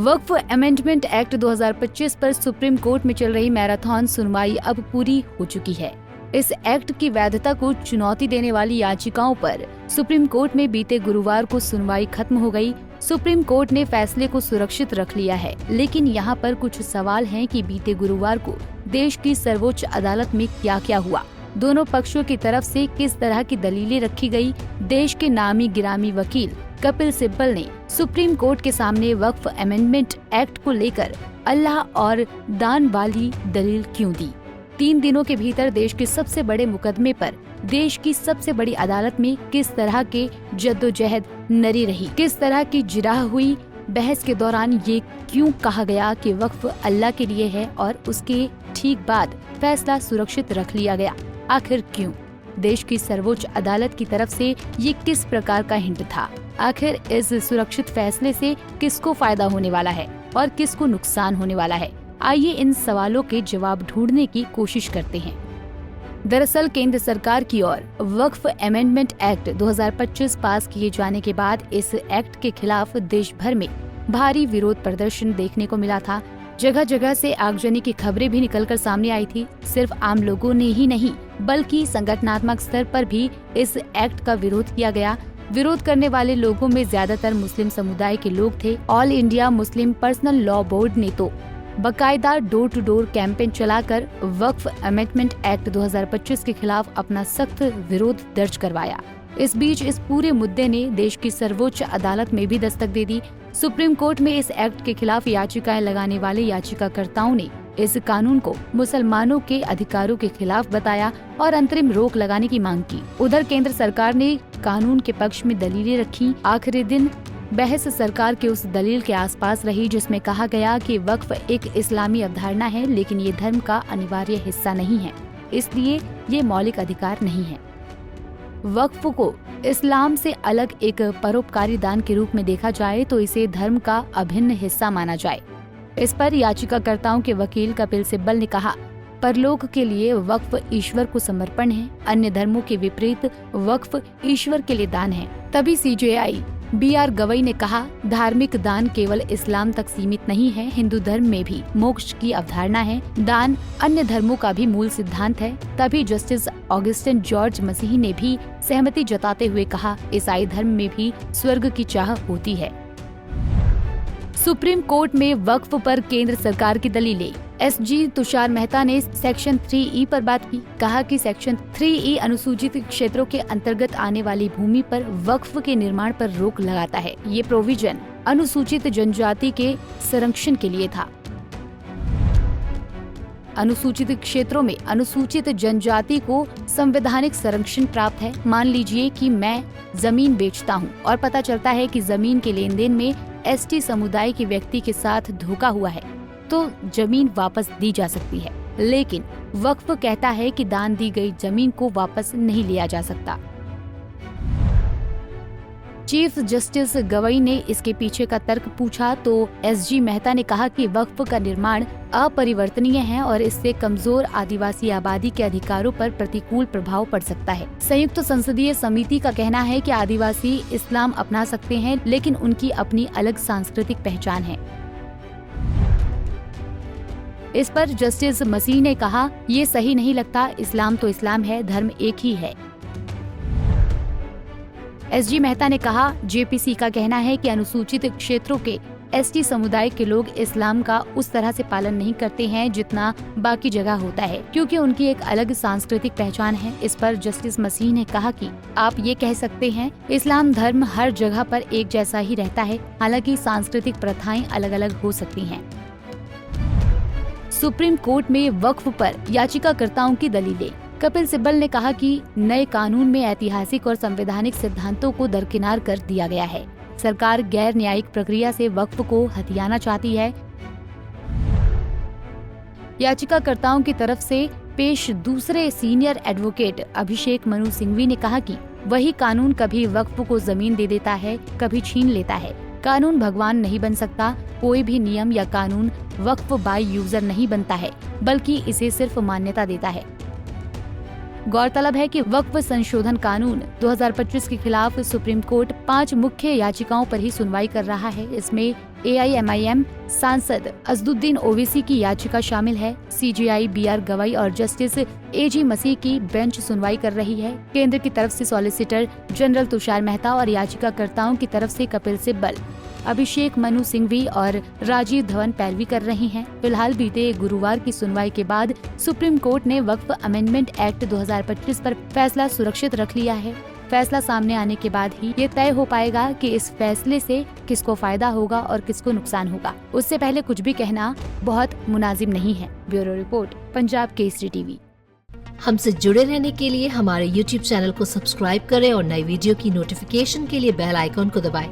वक्फ amendment act 2025 पर supreme court में चल रही मैराथन सुनवाई अब पूरी हो चुकी है। इस एक्ट की वैधता को चुनौती देने वाली याचिकाओं पर सुप्रीम कोर्ट में बीते गुरुवार को सुनवाई खत्म हो गई। सुप्रीम कोर्ट ने फैसले को सुरक्षित रख लिया है, लेकिन यहाँ पर कुछ सवाल हैं कि बीते गुरुवार को देश की सर्वोच्च अदालत में क्या क्या हुआ, दोनों पक्षों की तरफ से किस तरह की दलीलें रखी गई। देश के नामी गिरामी वकील कपिल सिब्बल ने सुप्रीम कोर्ट के सामने वक्फ अमेंडमेंट एक्ट को लेकर अल्लाह और दान वाली दलील क्यों दी। 3 दिनों के भीतर देश के सबसे बड़े मुकदमे पर देश की सबसे बड़ी अदालत में किस तरह के जद्दोजहद नरी रही, किस तरह की जिराह हुई। बहस के दौरान ये क्यों कहा गया कि वक्फ अल्लाह के लिए है और उसके ठीक बाद फैसला सुरक्षित रख लिया गया, आखिर क्यों। देश की सर्वोच्च अदालत की तरफ से ये किस प्रकार का हिंट था। आखिर इस सुरक्षित फैसले से किसको फायदा होने वाला है और किसको नुकसान होने वाला है। आइए इन सवालों के जवाब ढूंढने की कोशिश करते हैं। दरअसल केंद्र सरकार की ओर वक्फ अमेंडमेंट एक्ट 2025 पास किए जाने के बाद इस एक्ट के खिलाफ देश भर में भारी विरोध प्रदर्शन देखने को मिला था। जगह जगह से आगजनी की खबरें भी निकलकर सामने आई थी। सिर्फ आम लोगों ने ही नहीं बल्कि संगठनात्मक स्तर पर भी इस एक्ट का विरोध किया गया। विरोध करने वाले लोगों में ज्यादातर मुस्लिम समुदाय के लोग थे। All India Muslim personal law board ने तो बकायदा डोर टू डोर कैंपेन चलाकर वक्फ अमेंडमेंट एक्ट 2025 के खिलाफ अपना सख्त विरोध दर्ज करवाया। इस बीच इस पूरे मुद्दे ने देश की सर्वोच्च अदालत में भी दस्तक दे दी। सुप्रीम कोर्ट में इस एक्ट के खिलाफ याचिकाएं लगाने वाले याचिकाकर्ताओं ने इस कानून को मुसलमानों के अधिकारों के खिलाफ बताया और अंतरिम रोक लगाने की मांग की। उधर केंद्र सरकार ने कानून के पक्ष में दलीलें रखी। आखिरी दिन बहस सरकार के उस दलील के आसपास रही जिसमें कहा गया कि वक्फ एक इस्लामी अवधारणा है, लेकिन ये धर्म का अनिवार्य हिस्सा नहीं है, इसलिए ये मौलिक अधिकार नहीं है। वक्फ को इस्लाम से अलग एक परोपकारी दान के रूप में देखा जाए तो इसे धर्म का अभिन्न हिस्सा माना जाए। इस पर याचिकाकर्ताओं के वकील कपिल सिब्बल ने कहा, परलोक के लिए वक्फ ईश्वर को समर्पण है, अन्य धर्मों के विपरीत वक्फ ईश्वर के लिए दान है। तभी सीजेआई BR गवई ने कहा, धार्मिक दान केवल इस्लाम तक सीमित नहीं है, हिंदू धर्म में भी मोक्ष की अवधारणा है, दान अन्य धर्मों का भी मूल सिद्धांत है। तभी जस्टिस ऑगस्टिन जॉर्ज मसीह ने भी सहमति जताते हुए कहा, ईसाई धर्म में भी स्वर्ग की चाह होती है। सुप्रीम कोर्ट में वक्फ पर केंद्र सरकार की दलीलें। SG तुषार मेहता ने सेक्शन 3E पर बात की। कहा कि सेक्शन 3E अनुसूचित क्षेत्रों के अंतर्गत आने वाली भूमि पर वक्फ के निर्माण पर रोक लगाता है। ये प्रोविजन अनुसूचित जनजाति के संरक्षण के लिए था। अनुसूचित क्षेत्रों में अनुसूचित जनजाति को संवैधानिक संरक्षण प्राप्त है। मान लीजिए कि मैं जमीन बेचता हूँ और पता चलता है कि जमीन के लेन देन में ST समुदाय के व्यक्ति के साथ धोखा हुआ है, तो जमीन वापस दी जा सकती है। लेकिन वक्फ कहता है कि दान दी गई जमीन को वापस नहीं लिया जा सकता। चीफ जस्टिस गवई ने इसके पीछे का तर्क पूछा तो SG मेहता ने कहा कि वक्फ का निर्माण अपरिवर्तनीय है और इससे कमजोर आदिवासी आबादी के अधिकारों पर प्रतिकूल प्रभाव पड़ सकता है। संयुक्त संसदीय समिति का कहना है कि आदिवासी इस्लाम अपना सकते हैं, लेकिन उनकी अपनी अलग सांस्कृतिक पहचान है। इस पर जस्टिस मसीह ने कहा, ये सही नहीं लगता, इस्लाम तो इस्लाम है, धर्म एक ही है। SG मेहता ने कहा, JPC का कहना है कि अनुसूचित क्षेत्रों के ST समुदाय के लोग इस्लाम का उस तरह से पालन नहीं करते हैं जितना बाकी जगह होता है, क्योंकि उनकी एक अलग सांस्कृतिक पहचान है। इस पर जस्टिस मसीह ने कहा कि आप ये कह सकते हैं इस्लाम धर्म हर जगह पर एक जैसा ही रहता है, हालांकि सांस्कृतिक प्रथाएं अलग अलग हो सकती हैं। सुप्रीम कोर्ट में वक्फ पर याचिकाकर्ताओं की दलीलें। कपिल सिब्बल ने कहा कि नए कानून में ऐतिहासिक और संवैधानिक सिद्धांतों को दरकिनार कर दिया गया है। सरकार गैर न्यायिक प्रक्रिया से वक्फ को हथियाना चाहती है। याचिकाकर्ताओं की तरफ से पेश दूसरे सीनियर एडवोकेट अभिषेक मनु सिंघवी ने कहा कि वही कानून कभी वक्फ को जमीन दे देता है, कभी छीन लेता है। कानून भगवान नहीं बन सकता। कोई भी नियम या कानून वक्फ बाय यूजर नहीं बनता है, बल्कि इसे सिर्फ मान्यता देता है। गौरतलब है कि वक्फ संशोधन कानून 2025 के खिलाफ सुप्रीम कोर्ट 5 मुख्य याचिकाओं पर ही सुनवाई कर रहा है। इसमें AIMIM सांसद असदुद्दीन ओवैसी की याचिका शामिल है। CJI BR गवई और जस्टिस AG मसीह की बेंच सुनवाई कर रही है। केंद्र की तरफ से सॉलिसिटर जनरल तुषार मेहता और याचिकाकर्ताओं की तरफ से कपिल सिब्बल, अभिषेक मनु सिंघवी और राजीव धवन पैरवी कर रही हैं। फिलहाल बीते गुरुवार की सुनवाई के बाद सुप्रीम कोर्ट ने वक्फ अमेंडमेंट एक्ट 2025 पर फैसला सुरक्षित रख लिया है। फैसला सामने आने के बाद ही ये तय हो पाएगा कि इस फैसले से किसको फायदा होगा और किसको नुकसान होगा। उससे पहले कुछ भी कहना बहुत मुनाजिब नहीं है। Bureau report, Punjab Kesari TV. हमसे जुड़े रहने के लिए हमारे YouTube चैनल को सब्सक्राइब करें और नई वीडियो की नोटिफिकेशन के लिए बेल आइकॉन को दबाएं।